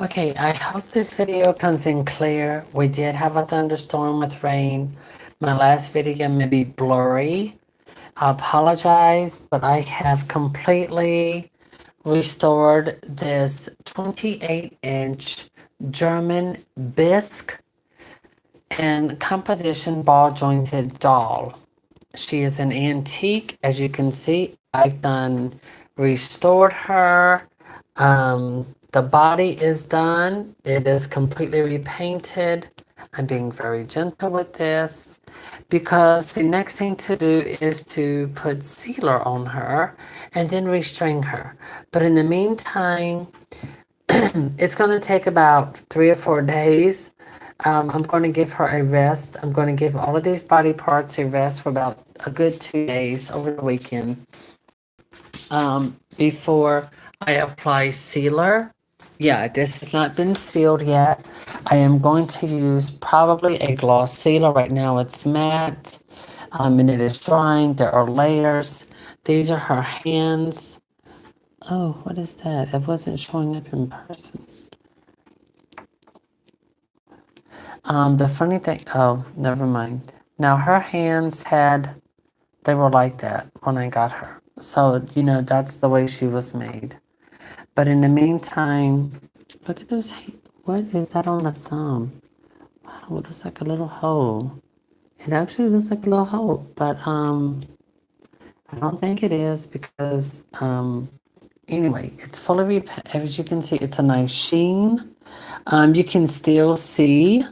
Okay, I hope this video comes in clear. We did have a thunderstorm with rain. My last video may be blurry. I apologize, but I have completely restored this 28-inch German bisque and composition ball jointed doll. She is an antique, as you can see. I've done restored her. The body is done. It is completely repainted. I'm being very gentle with this because the next thing to do is to put sealer on her and then restring her. But in the meantime, it's going to take about 3 or 4 days. I'm going to give her a rest. I'm going to give all of these body parts a rest for about a good 2 days over the weekend before I apply sealer. Yeah, this has not been sealed yet. I am going to use probably a gloss sealer. Right now it's matte and it is drying. There are layers. These are her hands. Oh, what is that? It wasn't showing up in person. The funny thing, oh, never mind. Now her hands they were like that when I got her. So, that's the way she was made. But in the meantime, look at those, what is that on the thumb? Wow, it looks like a little hole. It actually looks like a little hole, but, I don't think it is because, anyway, it's full of, as you can see, it's a nice sheen. You can still see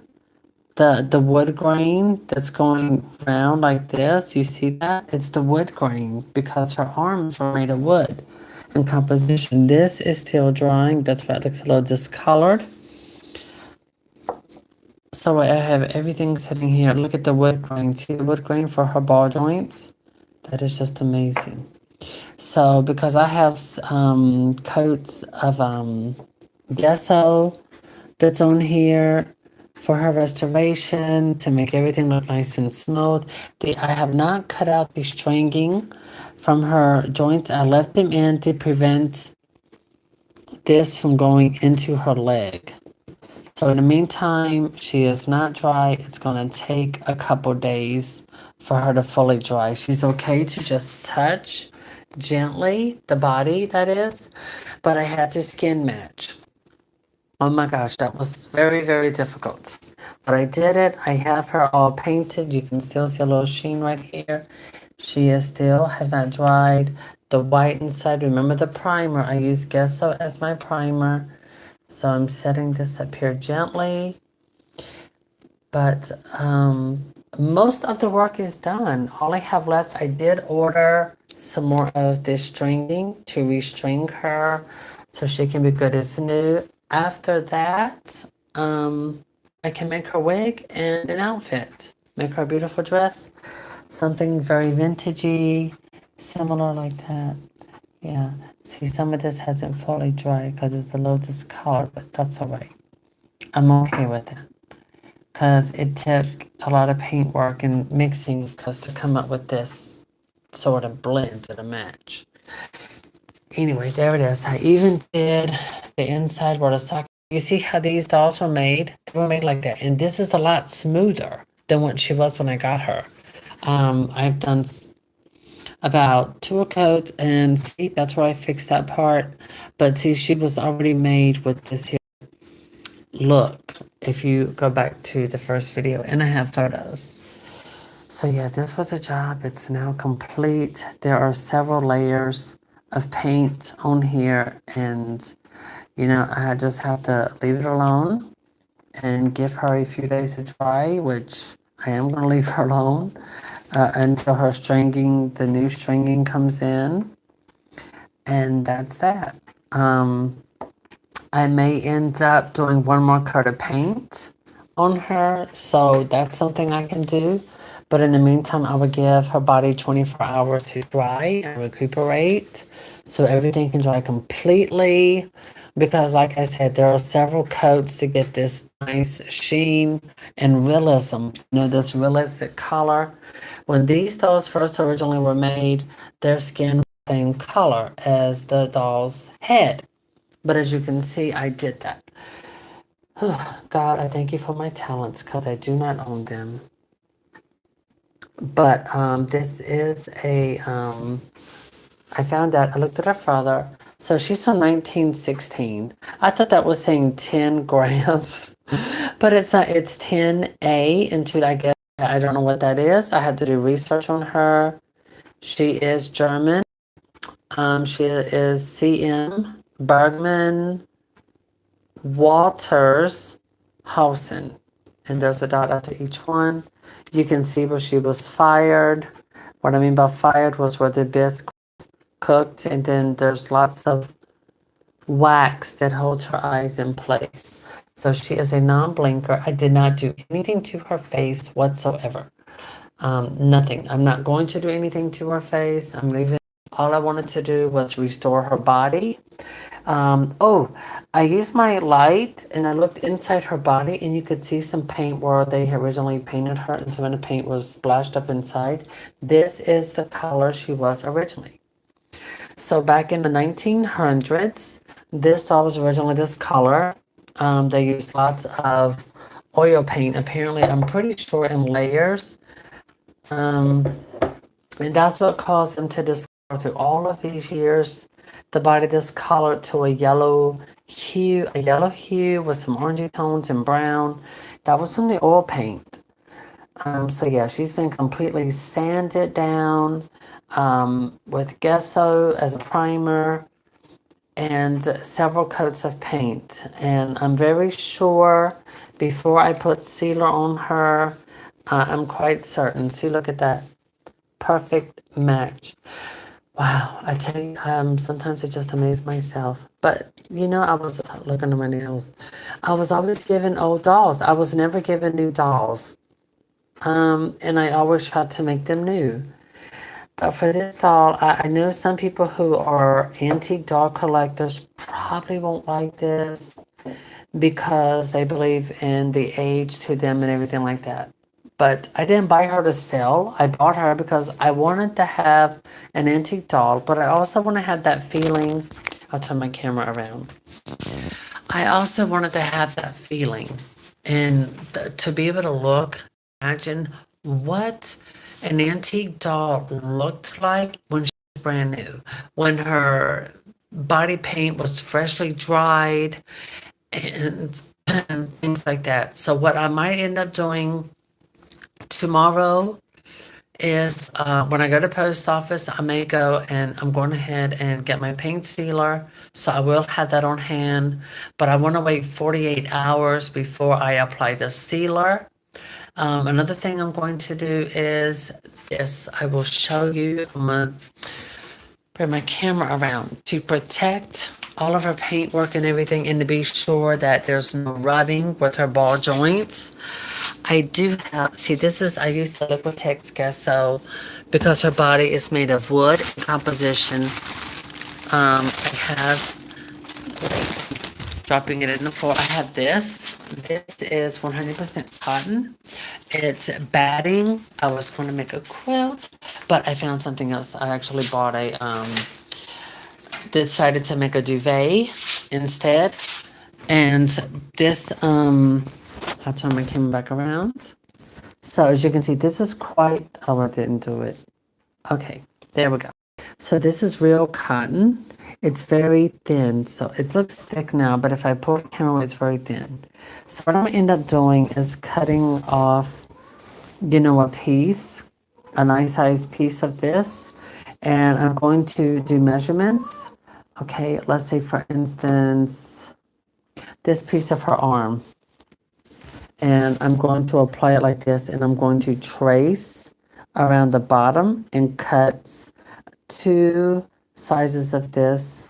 the wood grain that's going round like this. You see that? It's the wood grain because her arms were made of wood in composition. This is still drying. That's why it looks a little discolored. So I have everything sitting here. Look at the wood grain. See the wood grain for her ball joints? That is just amazing. So because I have coats of gesso that's on here for her restoration to make everything look nice and smooth. I have not cut out the stringing from her joints. I left them in to prevent this from going into her leg. So in the meantime, she is not dry. It's going to take a couple days for her to fully dry. She's okay to just touch gently, the body that is, but I had to skin match. Oh my gosh, that was very, very difficult. But I did it. I have her all painted. You can still see a little sheen right here. She has not dried. The white inside, remember the primer. I use gesso as my primer. So I'm setting this up here gently. But most of the work is done. All I have left, I did order some more of this stringing to restring her so she can be good as new. After that, I can make her wig and an outfit. Make her a beautiful dress. Something very vintagey, similar like that. Yeah. See, some of this hasn't fully dried because it's a little discolored, but that's all right. I'm okay with it because it took a lot of paint work and mixing to come up with this sort of blend to the match. Anyway, there it is. I even did the inside where the sock. You see how these dolls were made? They were made like that. And this is a lot smoother than what she was when I got her. I've done about 2 coats and see, that's where I fixed that part. But see, she was already made with this here look. If you go back to the first video, and I have photos. So yeah, this was a job. It's now complete. There are several layers of paint on here, and I just have to leave it alone and give her a few days to dry, which I am going to leave her alone until the new stringing comes in, and that's that. I may end up doing one more coat of paint on her, so that's something I can do. But in the meantime, I would give her body 24 hours to dry and recuperate so everything can dry completely. Because like I said, there are several coats to get this nice sheen and realism, this realistic color. When these dolls first originally were made, their skin was the same color as the doll's head. But as you can see, I did that. God, I thank you for my talents because I do not own them. But this is a, I found out, I looked at her father. So she's from 1916. I thought that was saying 10 grams, but it's not, it's 10A into, I guess, I don't know what that is. I had to do research on her. She is German. She is CM Bergman Walters Hausen. And there's a dot after each one. You can see where she was fired. What I mean by fired was where the bisque cooked, and then there's lots of wax that holds her eyes in place. So she is a non-blinker. I did not do anything to her face whatsoever. Nothing. I'm not going to do anything to her face. I'm leaving. All I wanted to do was restore her body. Oh, I used my light and I looked inside her body, and you could see some paint where they originally painted her, and some of the paint was splashed up inside. This is the color she was originally. So back in the 1900s, this doll was originally this color. They used lots of oil paint, apparently, I'm pretty sure in layers. And that's what caused them to discolor through all of these years. The body discolored to a yellow hue with some orangey tones and brown. That was from the oil paint. So yeah, she's been completely sanded down with gesso as a primer and several coats of paint. And I'm very sure before I put sealer on her, I'm quite certain. See, look at that. Perfect match. Wow, I tell you, sometimes I just amaze myself. But, you know, I was looking at my nails. I was always given old dolls. I was never given new dolls. And I always tried to make them new. But for this doll, I know some people who are antique doll collectors probably won't like this because they believe in the age to them and everything like that. But I didn't buy her to sell. I bought her because I wanted to have an antique doll, but I also want to have that feeling. I'll turn my camera around. I also wanted to have that feeling and to be able to look, imagine what an antique doll looked like when she was brand new, when her body paint was freshly dried and, and things like that. So what I might end up doing tomorrow is when I go to post office, I may go and I'm going ahead and get my paint sealer. So I will have that on hand, but I want to wait 48 hours before I apply the sealer. Another thing I'm going to do is this. I will show you. I'm going to bring my camera around to protect all of her paintwork and everything, and to be sure that there's no rubbing with her ball joints. I do have, see, this is, I use the Liquitex gesso because her body is made of wood composition. I have, dropping it in the floor, I have this. This is 100% cotton. It's batting. I was going to make a quilt, but I found something else. I actually bought a, decided to make a duvet instead. And this, I'll turn my camera back around. So as you can see, this is quite, oh, I didn't do it. Okay, there we go. So this is real cotton. It's very thin, so it looks thick now, but if I pull the camera, it's very thin. So what I'm gonna end up doing is cutting off, you know, a piece, a nice sized piece of this, and I'm going to do measurements. Okay, let's say for instance, this piece of her arm. And I'm going to apply it like this, and I'm going to trace around the bottom and cut 2 sizes of this.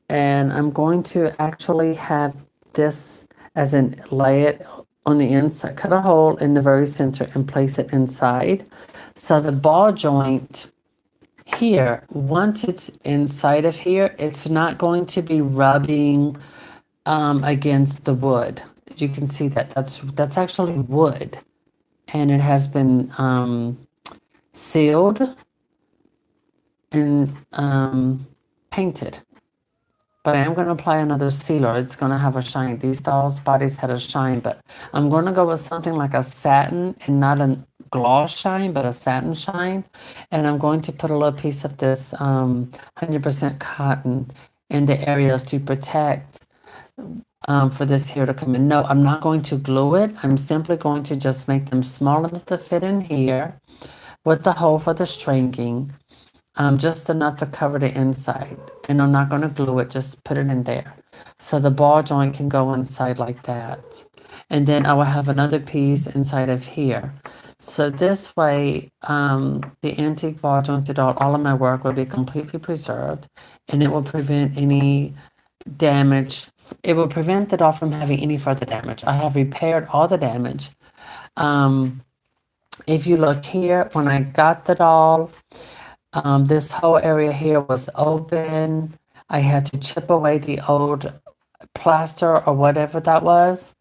And I'm going to actually have this as in lay it on the inside, cut a hole in the very center and place it inside. So the ball joint here, once it's inside of here, it's not going to be rubbing against the wood. You can see that that's actually wood, and it has been sealed and painted but I am going to apply another sealer. It's going to have a shine. These dolls' bodies had a shine, but I'm going to go with something like a satin and not a gloss shine, but a satin shine. And I'm going to put a little piece of this 100% cotton in the areas to protect for this here to come in. No, I'm not going to glue it. I'm simply going to just make them small enough to fit in here with the hole for the stringing, just enough to cover the inside. And I'm not going to glue it, just put it in there. So the ball joint can go inside like that. And then I will have another piece inside of here. So this way, the antique ball jointed doll, all of my work will be completely preserved, and it will prevent any damage. It will prevent the doll from having any further damage. I have repaired all the damage. If you look here, when I got the doll, this whole area here was open. I had to chip away the old plaster or whatever that was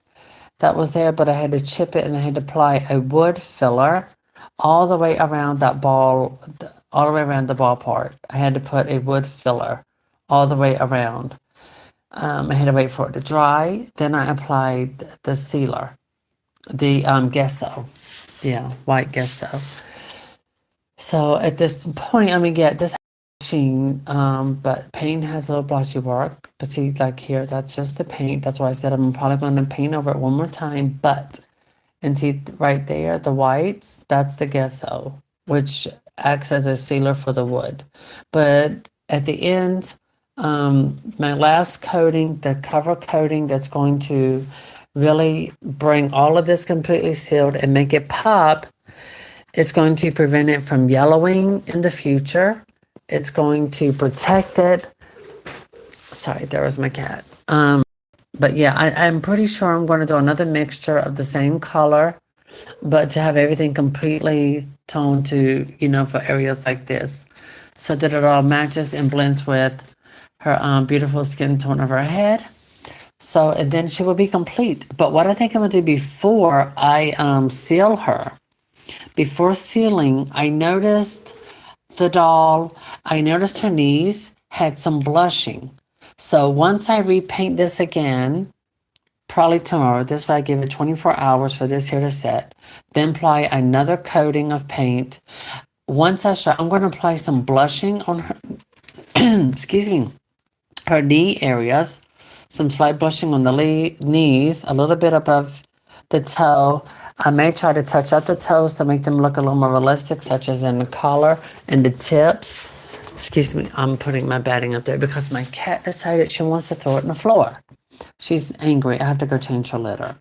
there, but I had to chip it and I had to apply a wood filler all the way around that ball, all the way around the ball part. I had to put a wood filler all the way around. I had to wait for it to dry. Then I applied the sealer, the gesso. Yeah, white gesso. So at this point, I mean, yeah, this machine, but paint has a little blotchy work. But see, like here, that's just the paint. That's why I said I'm probably going to paint over it one more time. But, and see right there, the whites, that's the gesso, which acts as a sealer for the wood. But at the end, my last coating, the cover coating that's going to really bring all of this completely sealed and make it pop. It's going to prevent it from yellowing in the future. It's going to protect it. Sorry, there was my cat. But yeah, I'm pretty sure I'm going to do another mixture of the same color, but to have everything completely toned to, for areas like this, so that it all matches and blends with her beautiful skin tone of her head. So, and then she will be complete. But what I think I'm going to do before I seal her, before sealing, I noticed the doll, I noticed her knees had some blushing. So once I repaint this again, probably tomorrow, this way I give it 24 hours for this here to set, then apply another coating of paint. Once I start, I'm going to apply some blushing on her, excuse me, her knee areas, some slight blushing on the knees, a little bit above the toe. I may try to touch up the toes to make them look a little more realistic, such as in the collar and the tips. Excuse me, I'm putting my batting up there because my cat decided she wants to throw it on the floor. She's angry. I have to go change her litter.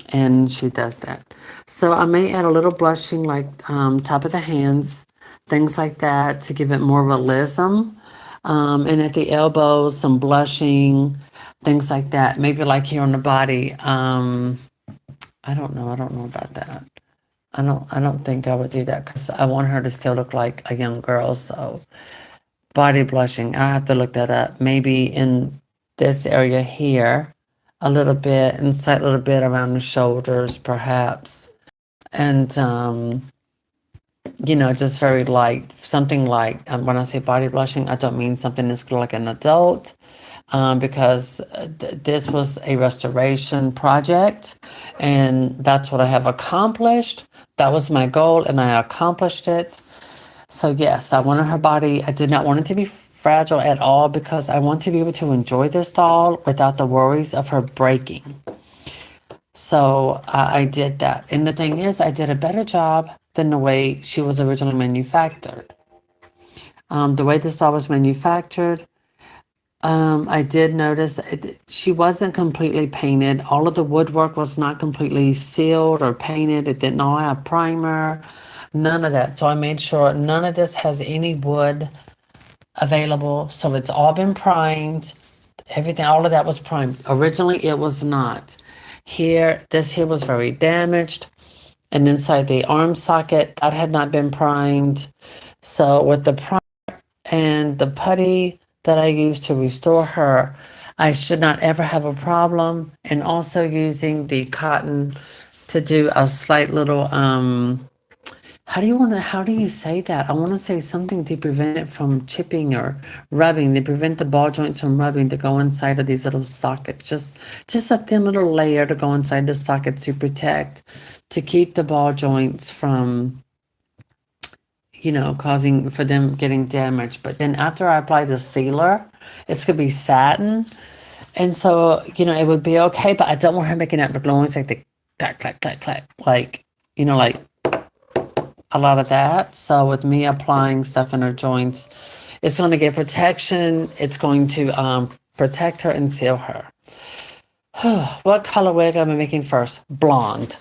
And she does that. So I may add a little blushing like top of the hands, things like that to give it more realism. And at the elbows, some blushing, things like that. Maybe like here on the body. I don't know about that. I don't think I would do that because I want her to still look like a young girl. So body blushing, I have to look that up. Maybe in this area here, a little bit, and slight little bit around the shoulders, perhaps. And, just very light, something like, when I say body blushing, I don't mean something that's like an adult. Because this was a restoration project, and that's what I have accomplished. That was my goal, and I accomplished it. So yes, I wanted her body. I did not want it to be fragile at all because I want to be able to enjoy this doll without the worries of her breaking. So I did that. And the thing is, I did a better job than the way she was originally manufactured. The way this doll was manufactured, I did notice that she wasn't completely painted. All of the woodwork was not completely sealed or painted. It didn't all have primer, none of that. So I made sure none of this has any wood available. So it's all been primed. Everything, all of that was primed. Originally, it was not. This here was very damaged. And inside the arm socket, that had not been primed. So with the primer and the putty that I used to restore her, I should not ever have a problem. And also using the cotton to do a slight little how do you say that? I want to say something to prevent it from chipping or rubbing, to prevent the ball joints from rubbing, to go inside of these little sockets. Just a thin little layer to go inside the sockets to protect, to keep the ball joints from, causing for them getting damaged. But then after I apply the sealer, it's gonna be satin. And so, it would be okay, but I don't want her making that look noise like the clack, clack, clack, clack, like a lot of that. So with me applying stuff in her joints, it's going to get protection. It's going to protect her and seal her. What color wig am I making first? Blonde.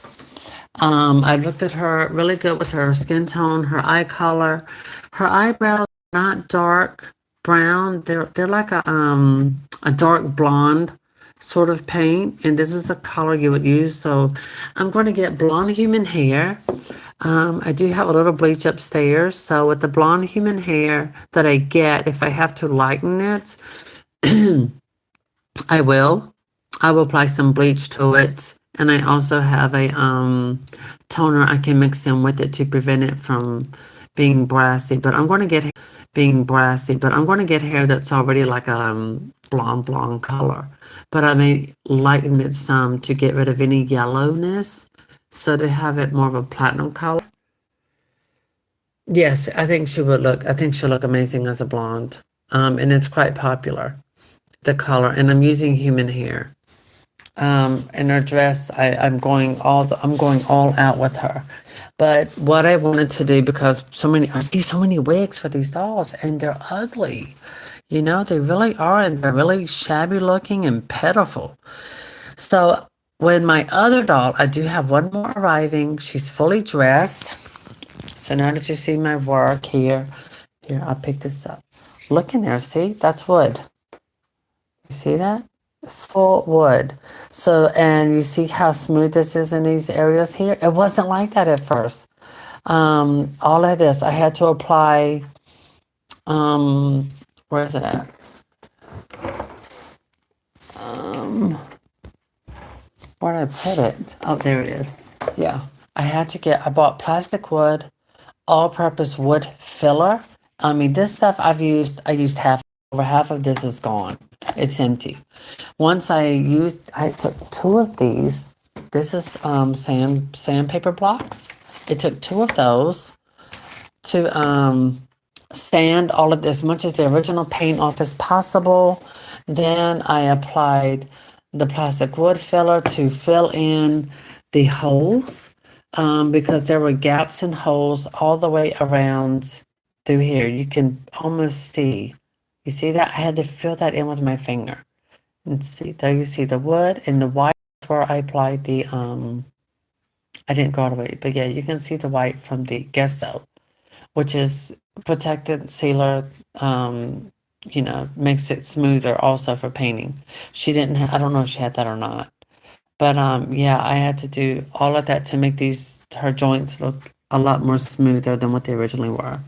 I looked at her really good with her skin tone, her eye color, her eyebrows not dark brown. They're like a dark blonde sort of paint, and this is a color you would use. So I'm going to get blonde human hair. I do have a little bleach upstairs, so with the blonde human hair that I get, if I have to lighten it, I will. I will apply some bleach to it, and I also have a toner I can mix in with it to prevent it from being brassy. But I'm going to get hair that's already like a blonde color. But I may lighten it some to get rid of any yellowness, so to have it more of a platinum color. Yes, I think she would look. I think she'll look amazing as a blonde. And it's quite popular, the color. And I'm using human hair. In her dress, I'm going all out with her. But what I wanted to do, because I see so many wigs for these dolls, and they're ugly. They really are, and they're really shabby looking and pitiful. So when my other doll, I do have one more arriving. She's fully dressed. So now that you see my work here, I'll pick this up. Look in there, see? That's wood. You see that? It's full wood. So, and you see how smooth this is in these areas here? It wasn't like that at first. All of this, I had to apply, where is it at? Where did I put it? Oh, there it is. Yeah. I bought plastic wood, all-purpose wood filler. I mean, this stuff I used over half of this is gone. It's empty. I took two of these. This is sandpaper blocks. It took two of those to sand all of this, as much as the original paint off as possible. Then I applied the plastic wood filler to fill in the holes, because there were gaps and holes all the way around through here. You can almost see. You see that? I had to fill that in with my finger. And see, there you see the wood, and the white is where I applied the, I didn't go all the way, but yeah, you can see the white from the gesso, which is protected sealer, makes it smoother also for painting. I don't know if she had that or not. But yeah, I had to do all of that to make her joints look a lot more smoother than what they originally were.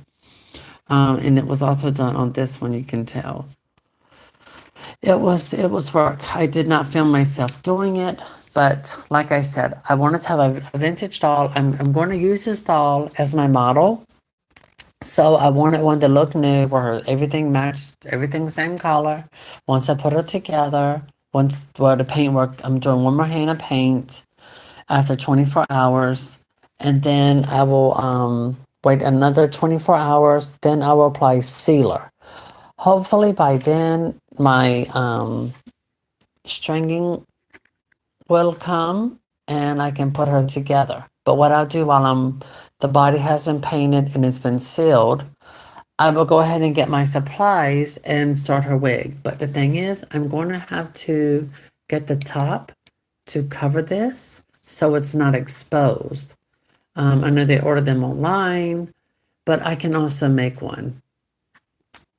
And it was also done on this one, you can tell. It was work. I did not film myself doing it, but like I said, I wanted to have a vintage doll. I'm going to use this doll as my model. So I wanted one to look new, where everything matched, everything same color. Once I put it together, the paint work, I'm doing one more hand of paint after 24 hours. And then I will wait another 24 hours. Then I will apply sealer. Hopefully by then my stringing will come and I can put her together. But what I'll do while the body has been painted and it's been sealed, I will go ahead and get my supplies and start her wig. But the thing is, I'm going to have to get the top to cover this so it's not exposed. I know they order them online, but I can also make one.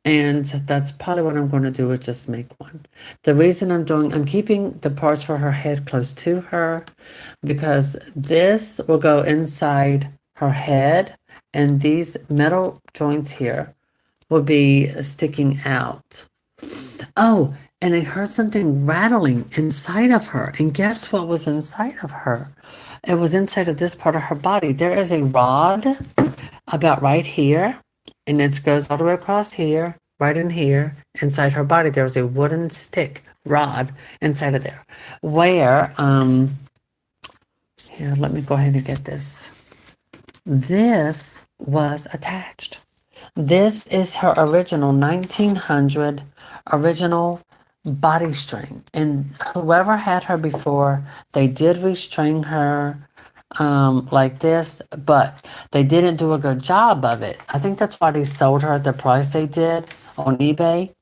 And that's probably what I'm going to do, is just make one. The reason I'm keeping the parts for her head close to her, because this will go inside her head, and these metal joints here will be sticking out. Oh, and I heard something rattling inside of her. And guess what was inside of her? It was inside of this part of her body. There is a rod about right here, and it goes all the way across here, right in here. Inside her body, there was a wooden stick rod inside of there. Where, here, let me go ahead and get this. This was attached. This is her original 1900 original body string. And whoever had her before, they did restring her like this, but they didn't do a good job of it. I think that's why they sold her at the price they did on eBay.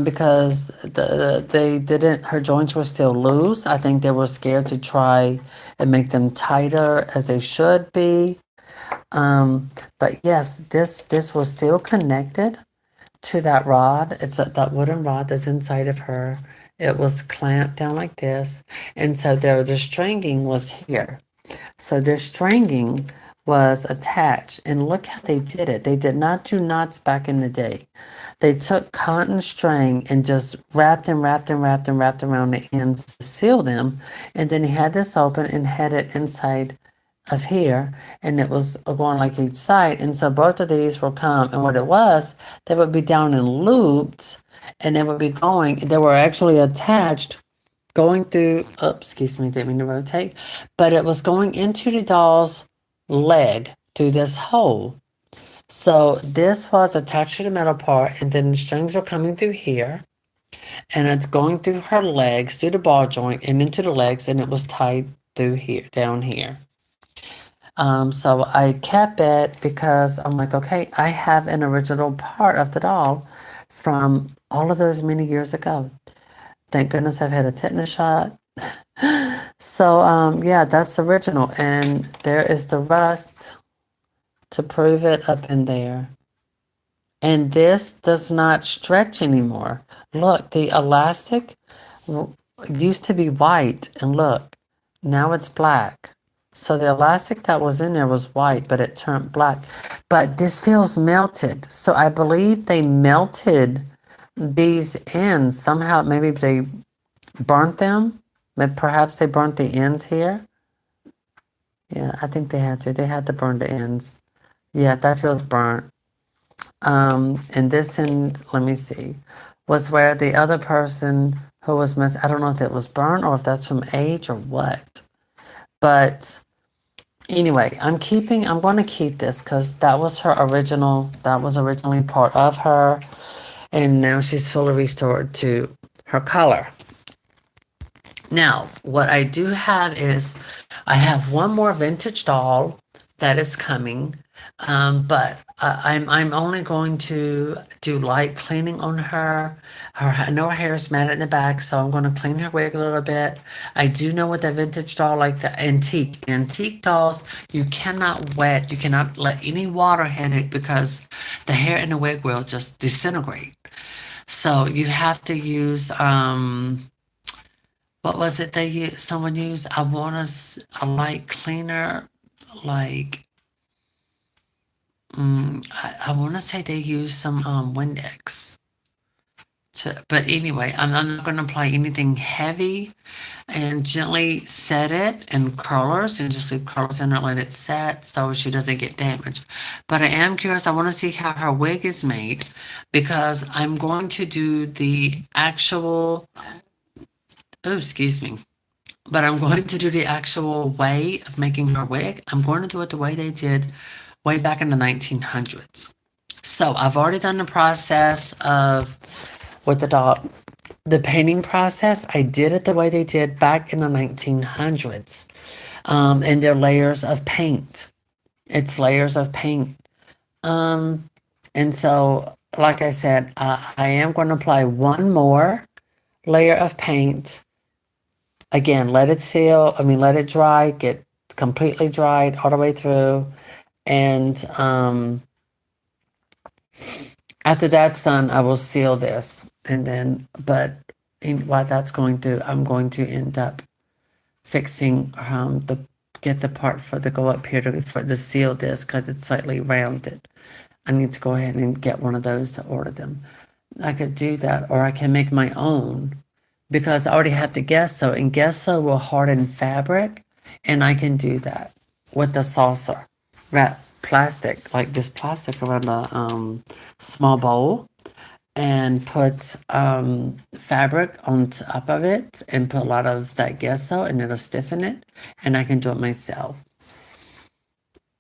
Because they didn't, her joints were still loose. I think they were scared to try and make them tighter as they should be. But yes, this was still connected to that rod. It's that wooden rod that's inside of her. It was clamped down like this, and so the stringing was here. So this stringing was attached, and look how they did it. They did not do knots back in the day. They took cotton string and just wrapped and wrapped and wrapped and wrapped around the ends to seal them, and then he had this open and had it inside of here, and it was going like each side, and so both of these will come, and what it was, they would be down in loops, and they would be going, they were actually attached, going through, oops, excuse me, didn't mean to rotate, but it was going into the doll's leg through this hole. So this was attached to the metal part, and then the strings are coming through here, and it's going through her legs, through the ball joint, and into the legs, and it was tied through here, down here. So I kept it because I'm like, okay, I have an original part of the doll from all of those many years ago. Thank goodness I've had a tetanus shot. So, yeah, that's original. And there is the rust to prove it up in there. And this does not stretch anymore. Look, the elastic used to be white, and look, now it's black. So the elastic that was in there was white, but it turned black. But this feels melted. So I believe they melted these ends. Somehow, maybe they burnt them. Maybe perhaps they burnt the ends here. Yeah, I think they had to. They had to burn the ends. Yeah, that feels burnt. And this end, let me see, was where the other person who was missing, I don't know if it was burnt or if that's from age or what. But anyway, I'm going to keep this because that was her original, that was originally part of her. And now she's fully restored to her color. Now, what I do have is, I have one more vintage doll that is coming, but I'm only going to do light cleaning on her. I know her hair is matted in the back, so I'm going to clean her wig a little bit. I do know with the vintage doll, like the antique dolls, you cannot wet, you cannot let any water hit it because the hair in the wig will just disintegrate. So you have to use what was it they used? Someone used, I want a light cleaner, like, I want to say they used some Windex. But anyway, I'm not going to apply anything heavy, and gently set it in curlers and just leave curlers in it, let it set so she doesn't get damaged. But I am curious, I want to see how her wig is made because I'm going to do the actual, oh, excuse me. But I'm going to do the actual way of making her wig. I'm going to do it the way they did way back in the 1900s. So I've already done the process of, with the painting process. I did it the way they did back in the 1900s. And they're layers of paint. It's layers of paint. And so, like I said, I am going to apply one more layer of paint. Again, let it seal, let it dry, get completely dried all the way through. And after that's done, I will seal this. And then, but while that's going through, I'm going to end up fixing get the part for the go up here for the seal this because it's slightly rounded. I need to go ahead and get one of those to order them. I could do that, or I can make my own. Because I already have the gesso, and gesso will harden fabric, and I can do that with the saucer wrap. plastic, like this plastic around a small bowl, and put fabric on top of it and put a lot of that gesso and it'll stiffen it, and I can do it myself.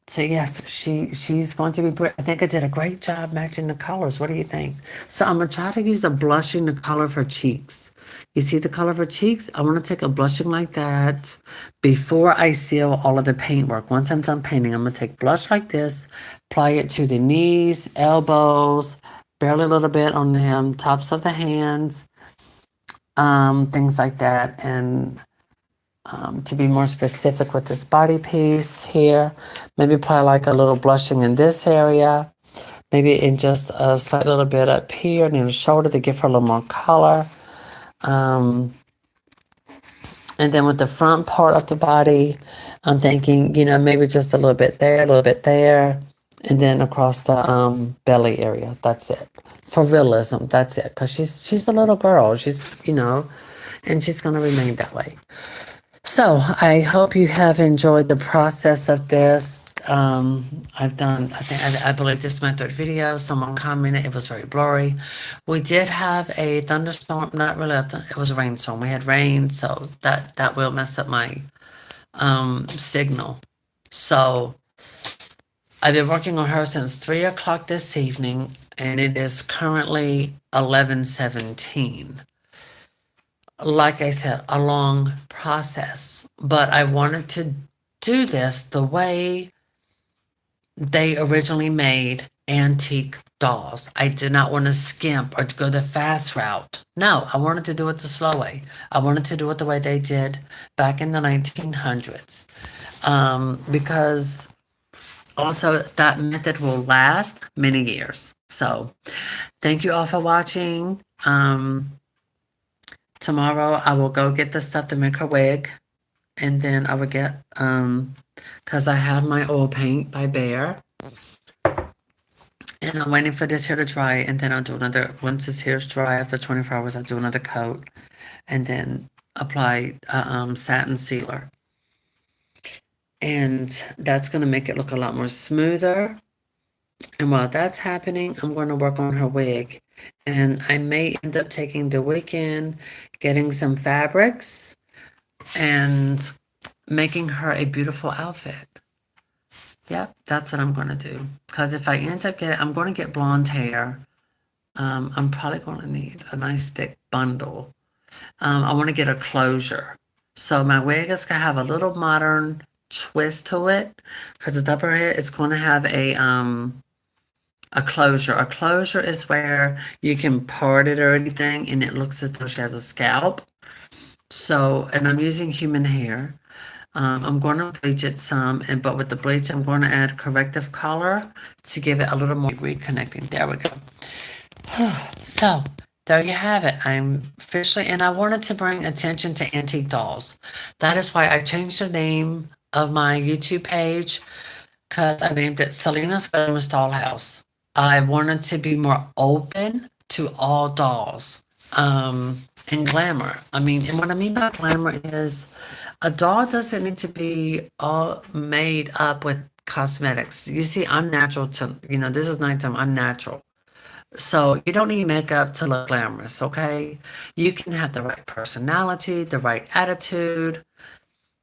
So yes, she's going to be great. I think I did a great job matching the colors. What do you think? So I'm gonna try to use a blushing the color of her cheeks. You see the color of her cheeks? I want to take a blushing like that before I seal all of the paintwork. Once I'm done painting, I'm gonna take blush like this, apply it to the knees, elbows, barely a little bit on the tops of the hands, things like that, and to be more specific with this body piece here, maybe apply like a little blushing in this area, maybe in just a slight little bit up here near the shoulder to give her a little more color. And then with the front part of the body, I'm thinking, maybe just a little bit there, a little bit there, and then across the belly area. That's it. For realism, that's it. Because she's a little girl. She's, and she's going to remain that way. So I hope you have enjoyed the process of this. I believe this is my third video. Someone commented it was very blurry. We did have a thunderstorm, not really, it was a rainstorm. We had rain, so that will mess up my signal. So I've been working on her since 3 o'clock this evening, and it is currently 11:17. Like I said, a long process, but I wanted to do this the way they originally made antique dolls. I did not want to skimp or to go the fast route. No, I wanted to do it the slow way. I wanted to do it the way they did back in the 1900s. Because also that method will last many years. So thank you all for watching. Tomorrow I will go get the stuff to make her wig, and then I will get, because I have my oil paint by Bear, and I'm waiting for this here to dry, and then I'll do another, once this here is dry, after 24 hours, I'll do another coat, and then apply satin sealer. And that's going to make it look a lot more smoother. And while that's happening, I'm going to work on her wig. And I may end up taking the weekend, getting some fabrics, and making her a beautiful outfit. Yep, that's what I'm going to do. Because if I end up getting, I'm going to get blonde hair. I'm probably going to need a nice thick bundle. I want to get a closure. So my wig is going to have a little modern twist to it. Because it's up her head, it's going to have a closure. A closure is where you can part it or anything, and it looks as though she has a scalp. So, and I'm using human hair. I'm going to bleach it some, but with the bleach, I'm going to add corrective color to give it a little more reconnecting. There we go. So, there you have it. I'm officially, and I wanted to bring attention to antique dolls. That is why I changed the name of my YouTube page, because I named it Selena's Glamorous Dollhouse. I wanted to be more open to all dolls and glamour. I mean, and what I mean by glamour is a doll doesn't need to be all made up with cosmetics. You see, I'm natural to, this is nighttime, I'm natural. So you don't need makeup to look glamorous, okay? You can have the right personality, the right attitude,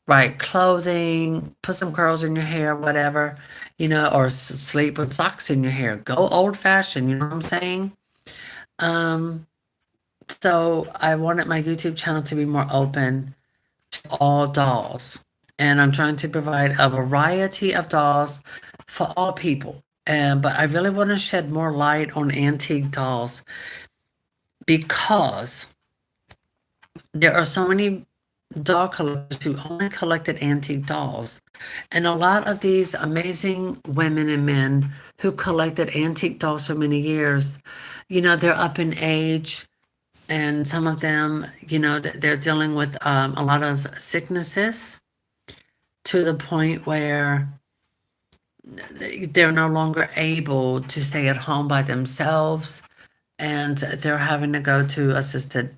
right clothing, put some curls in your hair, whatever, or sleep with socks in your hair. Go old fashioned, you know what I'm saying? So I wanted my YouTube channel to be more open to all dolls. And I'm trying to provide a variety of dolls for all people. But I really want to shed more light on antique dolls because there are so many doll collectors who only collected antique dolls. And a lot of these amazing women and men who collected antique dolls for many years, they're up in age, and some of them, they're dealing with a lot of sicknesses to the point where they're no longer able to stay at home by themselves, and they're having to go to assisted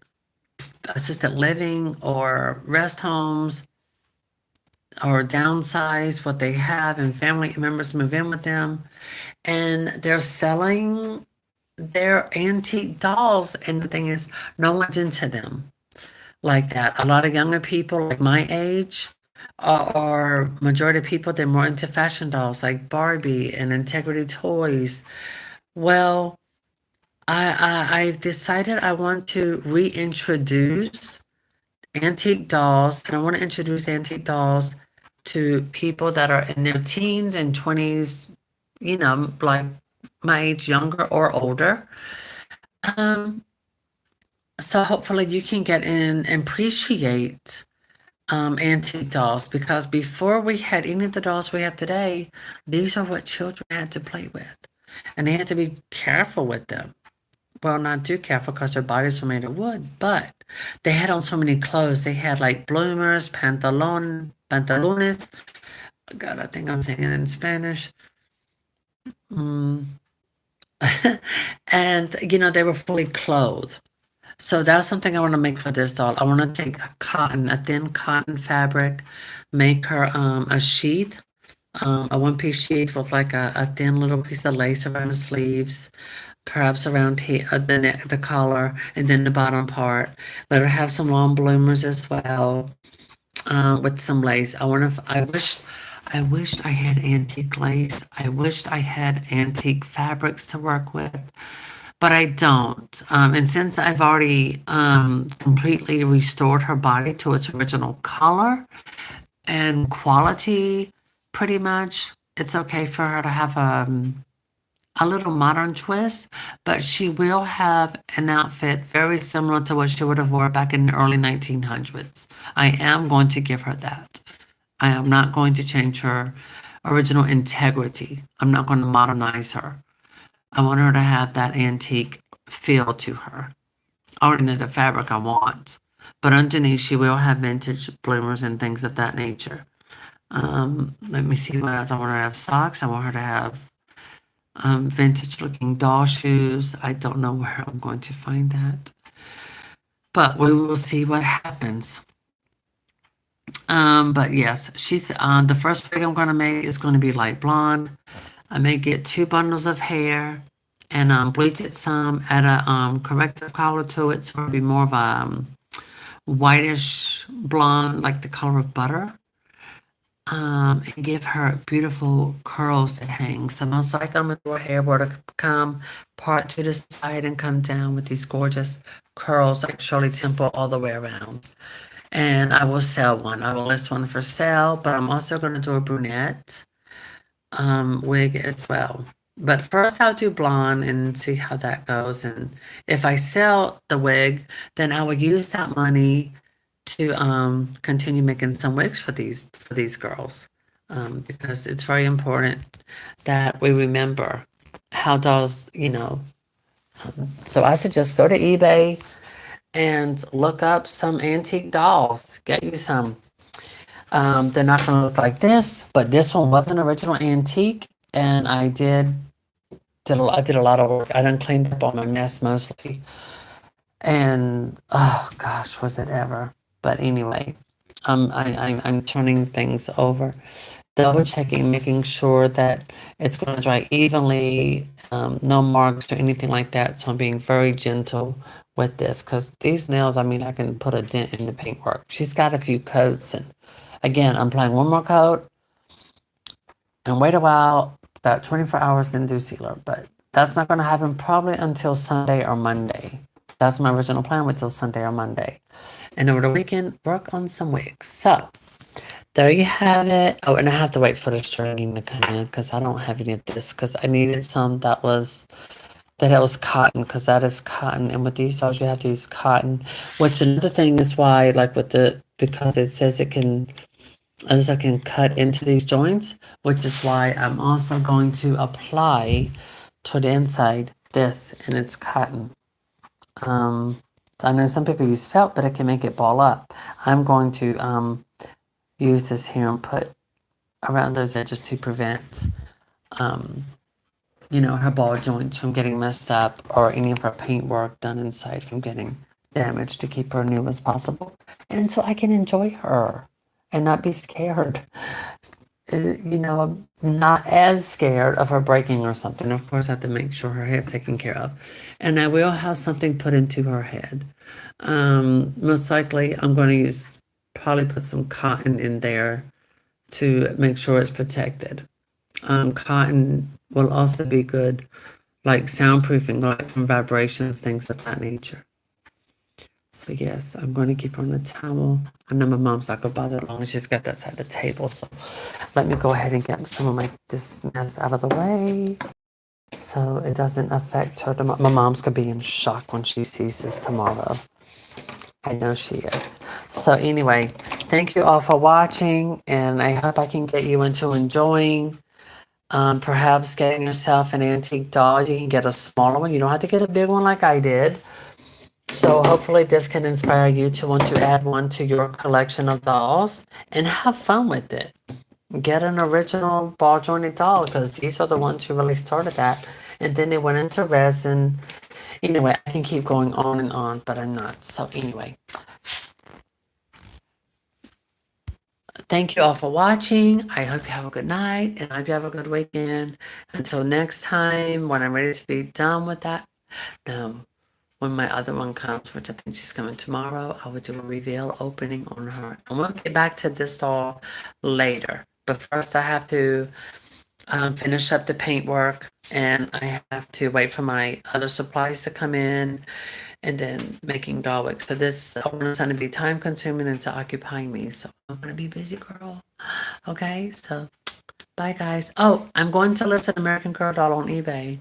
living or rest homes. or downsize what they have, and family members move in with them, and they're selling their antique dolls. And the thing is, no one's into them like that. A lot of younger people, like my age, or majority of people, they're more into fashion dolls like Barbie and Integrity Toys. Well, I've decided I want to reintroduce antique dolls, and I want to introduce antique dolls to people that are in their teens and 20s, like my age, younger or older. Um, so hopefully you can get in and appreciate antique dolls, because before we had any of the dolls we have today, these are what children had to play with, and they had to be careful with them. Well, not too careful because their bodies were made of wood, but they had on so many clothes. They had like bloomers, pantalones. God, I think I'm saying it in Spanish. Mm. And, they were fully clothed. So that's something I want to make for this doll. I want to take a thin cotton fabric, make her a sheath, a one-piece sheath with like a thin little piece of lace around the sleeves, perhaps around here, the neck, the collar, and then the bottom part. Let her have some long bloomers as well, with some lace. I wished I had antique lace. I wished I had antique fabrics to work with, but I don't. And since I've already completely restored her body to its original color and quality, pretty much, it's okay for her to have a little modern twist, but she will have an outfit very similar to what she would have wore back in the early 1900s. I am going to give her that. I am not going to change her original integrity. I'm not going to modernize her. I want her to have that antique feel to her. I already know the fabric I want, but underneath she will have vintage bloomers and things of that nature. Let me see what else. I want her to have socks. I want her to have vintage looking doll shoes. I don't know where I'm going to find that, but we will see what happens. But yes, she's the first wig I'm going to make is going to be light blonde. I may get 2 bundles of hair and bleach it some, add a corrective color to it, so it'll be more of a whitish blonde, like the color of butter. And give her beautiful curls that hang. So most likely I'm going to do her hair where to come part to the side and come down with these gorgeous curls like Shirley Temple all the way around. And I will sell one. I will list one for sale, but I'm also going to do a brunette wig as well. But first I'll do blonde and see how that goes. And if I sell the wig, then I will use that money to continue making some wigs for these girls, because it's very important that we remember how dolls, So I suggest go to eBay and look up some antique dolls. Get you some. They're not going to look like this, but this one was an original antique, and I did a lot of work. I done cleaned up all my mess mostly, and oh gosh, was it ever? But anyway, I'm turning things over, double checking, making sure that it's going to dry evenly, no marks or anything like that. So I'm being very gentle with this, because these nails, I mean, I can put a dent in the paintwork. She's got a few coats, and again, I'm applying one more coat and wait a while, about 24 hours, then do sealer. But that's not going to happen probably until Sunday or Monday. That's my original plan, until Sunday or Monday. And over the weekend, work on some wigs. So there you have it. Oh, and I have to wait for the stringing to come in, because I don't have any of this, because I needed some that was cotton, because that is cotton. And with these dolls, you have to use cotton. Which another thing is why, like because it says it can, as I can cut into these joints, which is why I'm also going to apply to the inside this, and it's cotton. I know some people use felt, but it can make it ball up. I'm going to use this here and put around those edges to prevent, her ball joints from getting messed up, or any of her paintwork done inside from getting damaged, to keep her new as possible. And so I can enjoy her and not be scared. Not as scared of her breaking or something. Of course, I have to make sure her head's taken care of. And I will have something put into her head. Most likely, I'm going to probably put some cotton in there to make sure it's protected. Cotton will also be good, like soundproofing, like from vibrations, things of that nature. So yes, I'm going to keep her on the towel. I know my mom's not going to bother long as she's got that side of the table. So let me go ahead and get some of this mess out of the way so it doesn't affect her tomorrow. My mom's going to be in shock when she sees this tomorrow. I know she is. So anyway, thank you all for watching, and I hope I can get you into enjoying perhaps getting yourself an antique doll. You can get a smaller one. You don't have to get a big one like I did. So hopefully this can inspire you to want to add one to your collection of dolls and have fun with it. Get an original ball jointed doll, because these are the ones who really started that. And then they went into resin. Anyway, I can keep going on and on, but I'm not. So anyway, thank you all for watching. I hope you have a good night, and I hope you have a good weekend. Until next time, when I'm ready to be done with that, no, when my other one comes, which I think she's coming tomorrow, I will do a reveal opening on her. And we'll get back to this doll later. But first I have to finish up the paint work, and I have to wait for my other supplies to come in, and then making doll wigs. So this is going to be time consuming and to occupying me. So I'm going to be busy, girl. Okay, so bye guys. Oh, I'm going to list an American Girl doll on eBay.